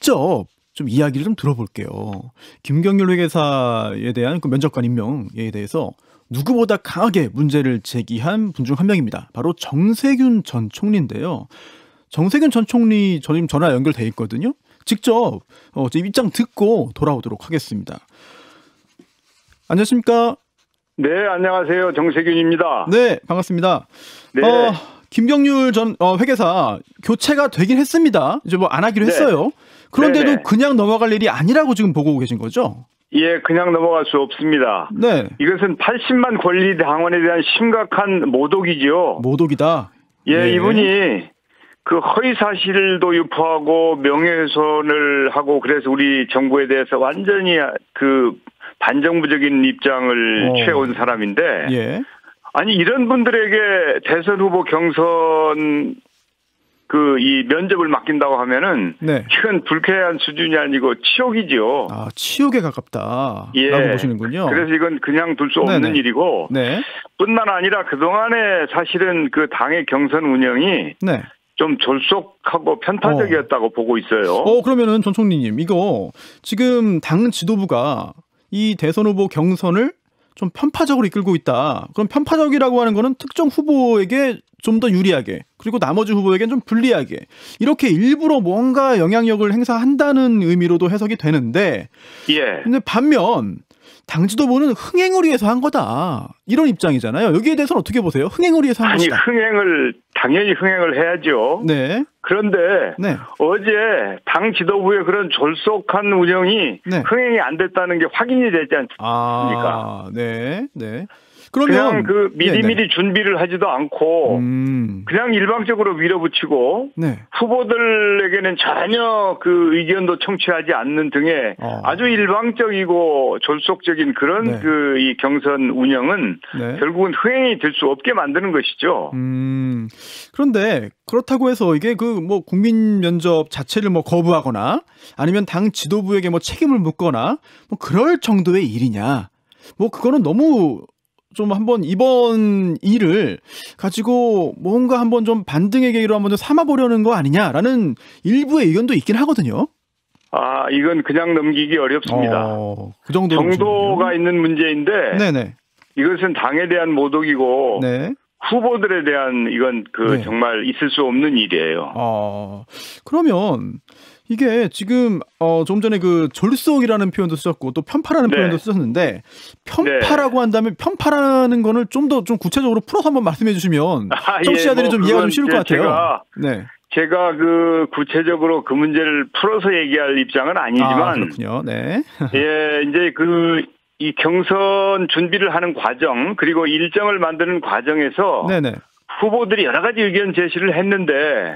직접 좀 이야기를 좀 들어볼게요. 김경률 회계사에 대한 그 면접관 임명에 대해서 누구보다 강하게 문제를 제기한 분 중 한 명입니다. 바로 정세균 전 총리인데요. 정세균 전 총리 지금 전화 연결돼 있거든요. 직접 입장 듣고 돌아오도록 하겠습니다. 안녕하십니까? 네, 안녕하세요. 정세균입니다. 네, 반갑습니다. 네. 김경률 전 회계사 교체가 되긴 했습니다. 이제 뭐 안 하기로 네. 했어요. 그런데도 네네. 그냥 넘어갈 일이 아니라고 지금 보고 계신 거죠? 예, 그냥 넘어갈 수 없습니다. 네. 이것은 80만 권리 당원에 대한 심각한 모독이죠. 모독이다. 예, 네. 이분이 그 허위 사실도 유포하고 명예훼손을 하고 그래서 우리 정부에 대해서 완전히 그 반정부적인 입장을 취해온 사람인데 예. 아니 이런 분들에게 대선 후보 경선 이 면접을 맡긴다고 하면은 네. 이건 불쾌한 수준이 아니고 치욕이죠. 아, 치욕에 가깝다. 예. 라고 보시는군요. 그래서 이건 그냥 둘 수 없는 네네. 일이고 네. 뿐만 아니라 그동안에 사실은 그 당의 경선 운영이 네. 좀 졸속하고 편파적이었다고 보고 있어요. 그러면은 전 총리님, 이거 지금 당 지도부가 이 대선 후보 경선을 좀 편파적으로 이끌고 있다. 그럼 편파적이라고 하는 거는 특정 후보에게 좀 더 유리하게, 그리고 나머지 후보에겐 좀 불리하게, 이렇게 일부러 뭔가 영향력을 행사한다는 의미로도 해석이 되는데, 예. 근데 반면 당 지도부는 흥행을 위해서 한 거다, 이런 입장이잖아요. 여기에 대해서는 어떻게 보세요? 흥행을 위해서 한 아니 것이다. 당연히 흥행을 해야죠. 네. 그런데 네. 어제 당 지도부의 그런 졸속한 운영이 네. 흥행이 안 됐다는 게 확인이 되지 않습니까? 아, 네. 네. 그러면 그냥 미리미리 준비를 하지도 않고 그냥 일방적으로 밀어붙이고 네. 후보들에게는 전혀 그 의견도 청취하지 않는 등의 아주 일방적이고 졸속적인 그런 네. 이 경선 운영은 네. 결국은 흥행이 될 수 없게 만드는 것이죠. 그런데 그렇다고 해서 이게 국민 면접 자체를 거부하거나 아니면 당 지도부에게 책임을 묻거나 그럴 정도의 일이냐? 그거는 너무 좀 한번 이번 일을 가지고 뭔가 한번 좀 반등의 계기로 한번 좀 삼아보려는 거 아니냐라는 일부의 의견도 있긴 하거든요. 아, 이건 그냥 넘기기 어렵습니다. 그 정도로 정도가 있는 문제인데 네네. 이것은 당에 대한 모독이고 네. 후보들에 대한 이건 네. 정말 있을 수 없는 일이에요. 그러면 이게 지금 좀 전에 그 졸속이라는 표현도 쓰셨고 또 편파라는 네. 표현도 쓰셨는데 편파라고 한다면 편파라는 거는 좀 더 좀 구체적으로 풀어서 한번 말씀해 주시면 청취자들이 좀 이해가 좀 쉬울 것 같아요. 제가 구체적으로 그 문제를 풀어서 얘기할 입장은 아니지만 그렇군요. 네. 예, 이제 이 경선 준비를 하는 과정 그리고 일정을 만드는 과정에서 네네. 후보들이 여러 가지 의견 제시를 했는데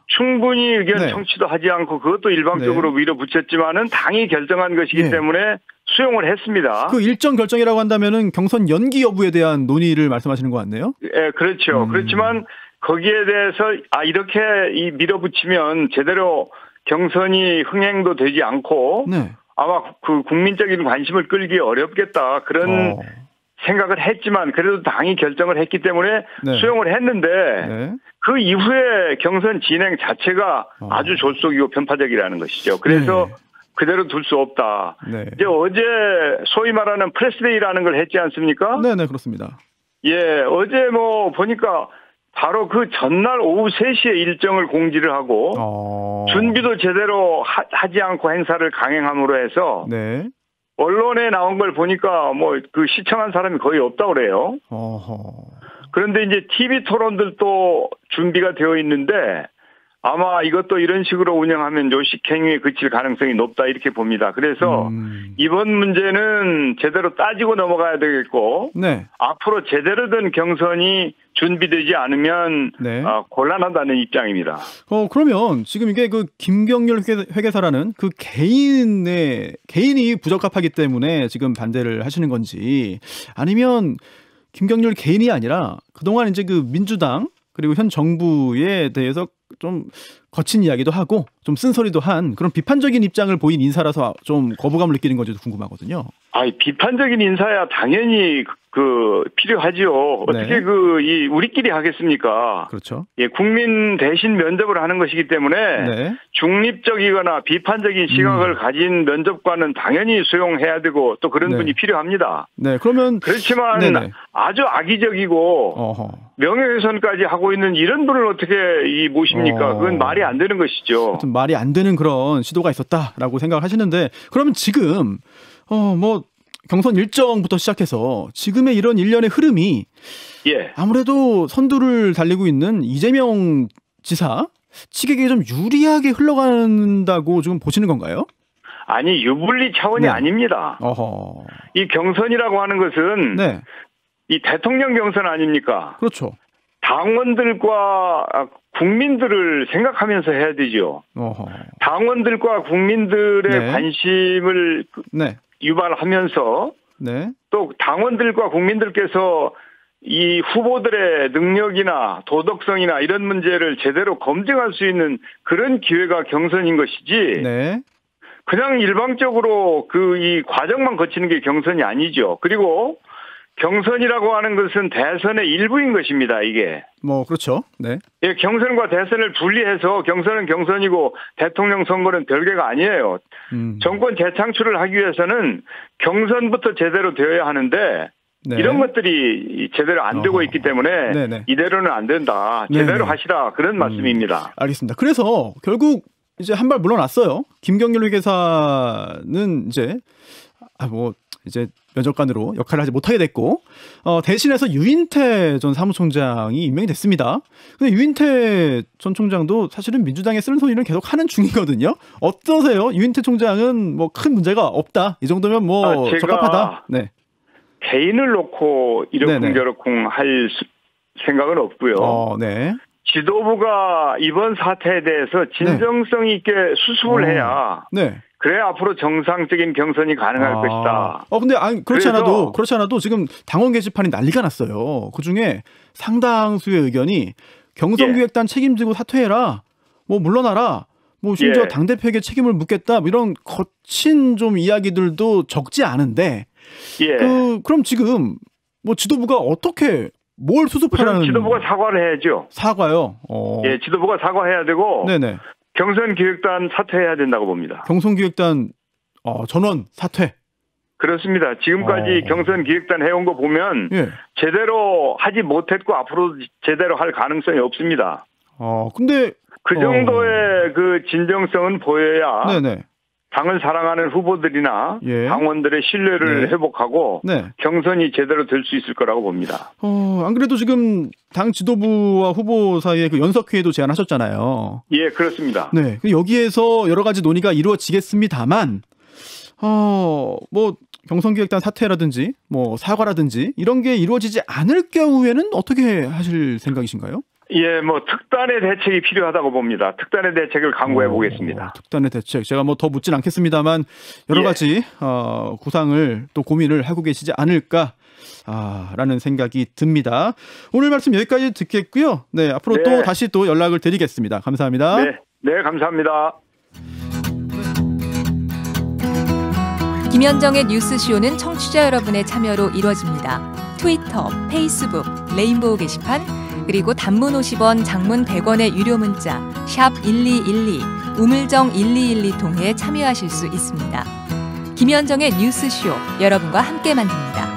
충분히 의견 네. 청취도 하지 않고 그것도 일방적으로 밀어붙였지만은 당이 결정한 것이기 때문에 수용을 했습니다. 그 일정 결정이라고 한다면은 경선 연기 여부에 대한 논의를 말씀하시는 것 같네요. 예, 그렇죠. 그렇지만 거기에 대해서 이렇게 밀어붙이면 제대로 경선이 흥행도 되지 않고 아마 그 국민적인 관심을 끌기 어렵겠다 그런 생각을 했지만 그래도 당이 결정을 했기 때문에 수용을 했는데 그 이후에 경선 진행 자체가 아주 졸속이고 편파적이라는 것이죠. 그래서 그대로 둘 수 없다. 이제 어제 소위 말하는 프레스데이라는 걸 했지 않습니까? 네네, 그렇습니다. 예, 어제 보니까 바로 그 전날 오후 3시에 일정을 공지를 하고 준비도 제대로 하지 않고 행사를 강행함으로 해서 언론에 나온 걸 보니까 그 시청한 사람이 거의 없다고 그래요. 그런데 이제 TV 토론들도 준비가 되어 있는데 아마 이것도 이런 식으로 운영하면 요식행위에 그칠 가능성이 높다 이렇게 봅니다. 그래서 이번 문제는 제대로 따지고 넘어가야 되겠고 앞으로 제대로 된 경선이 준비되지 않으면 곤란하다는 입장입니다. 그러면 지금 이게 그 김경률 회계사라는 그 개인이 부적합하기 때문에 지금 반대를 하시는 건지 아니면 김경률 개인이 아니라 그동안 이제 그 민주당 그리고 현 정부에 대해서 좀 거친 이야기도 하고 좀 쓴소리도 한 그런 비판적인 입장을 보인 인사라서 좀 거부감을 느끼는 건지도 궁금하거든요. 비판적인 인사야 당연히 필요하지요. 어떻게 네. 우리끼리 하겠습니까? 그렇죠. 예, 국민 대신 면접을 하는 것이기 때문에 네. 중립적이거나 비판적인 시각을 가진 면접관은 당연히 수용해야 되고 또 그런 네. 분이 필요합니다. 네, 그러면 그렇지만 네네. 아주 악의적이고 명예훼손까지 하고 있는 이런 분을 어떻게 모십니까? 그건 말이 안 되는 것이죠. 말이 안 되는 그런 시도가 있었다라고 생각을 하시는데 그러면 지금 경선 일정부터 시작해서 지금의 이런 일련의 흐름이 예. 아무래도 선두를 달리고 있는 이재명 지사 측에게 좀 유리하게 흘러간다고 지금 보시는 건가요? 아니, 유불리 차원이 네. 아닙니다. 어허. 이 경선이라고 하는 것은 네. 이 대통령 경선 아닙니까? 그렇죠. 당원들과 국민들을 생각하면서 해야 되죠. 어허. 당원들과 국민들의 네. 관심을 네. 유발하면서 네. 또 당원들과 국민들께서 이 후보들의 능력이나 도덕성이나 이런 문제를 제대로 검증할 수 있는 그런 기회가 경선인 것이지. 네. 그냥 일방적으로 이 과정만 거치는 게 경선이 아니죠. 그리고 경선이라고 하는 것은 대선의 일부인 것입니다, 이게. 그렇죠. 네. 예, 경선과 대선을 분리해서 경선은 경선이고 대통령 선거는 별개가 아니에요. 정권 재창출을 하기 위해서는 경선부터 제대로 되어야 하는데 네. 이런 것들이 제대로 안 되고 있기 때문에 네네. 이대로는 안 된다. 제대로 네네. 하시라. 그런 말씀입니다. 알겠습니다. 그래서 결국 이제 한 발 물러났어요. 김경률 회계사는 이제 이제 면접관으로 역할을 하지 못하게 됐고 대신해서 유인태 전 사무총장이 임명이 됐습니다. 근데 유인태 전 총장도 사실은 민주당의 쓴소리는 계속 하는 중이거든요. 어떠세요? 유인태 총장은 큰 문제가 없다. 이 정도면 적합하다. 네. 개인을 놓고 이러쿵저러쿵 할 생각은 없고요. 네. 지도부가 이번 사태에 대해서 진정성 있게 수습을 해야 네. 그래야 앞으로 정상적인 경선이 가능할 것이다. 근데 그렇지 않아도 지금 당원 게시판이 난리가 났어요. 그중에 상당수의 의견이 경선기획단 책임지고 사퇴해라. 물러나라. 심지어 당대표에게 책임을 묻겠다. 이런 거친 좀 이야기들도 적지 않은데 그럼 지금 지도부가 어떻게 뭘 수습하라는? 지도부가 사과를 해야죠. 사과요? 예, 지도부가 사과해야 되고 네네. 경선기획단 사퇴해야 된다고 봅니다. 경선기획단 전원 사퇴. 그렇습니다. 지금까지 경선기획단 해온 거 보면 제대로 하지 못했고 앞으로 제대로 할 가능성이 없습니다. 근데 그 정도의 그 진정성은 보여야 네네. 당을 사랑하는 후보들이나 당원들의 신뢰를 회복하고 경선이 제대로 될 수 있을 거라고 봅니다. 안 그래도 지금 당 지도부와 후보 사이에 그 연석회의도 제안하셨잖아요. 예, 그렇습니다. 네, 여기에서 여러 가지 논의가 이루어지겠습니다만, 경선기획단 사퇴라든지, 사과라든지 이런 게 이루어지지 않을 경우에는 어떻게 하실 생각이신가요? 예, 특단의 대책이 필요하다고 봅니다. 특단의 대책을 강구해 보겠습니다. 특단의 대책. 제가 더 묻진 않겠습니다만 여러 가지 구상을 또 고민을 하고 계시지 않을까 라는 생각이 듭니다. 오늘 말씀 여기까지 듣겠고요. 네, 앞으로 또 다시 또 연락을 드리겠습니다. 감사합니다. 네, 감사합니다. 김현정의 뉴스쇼는 청취자 여러분의 참여로 이루어집니다. 트위터, 페이스북, 레인보우 게시판, 그리고 단문 50원, 장문 100원의 유료 문자 샵 1212, 우물정 1212 통해 참여하실 수 있습니다. 김현정의 뉴스쇼, 여러분과 함께 만듭니다.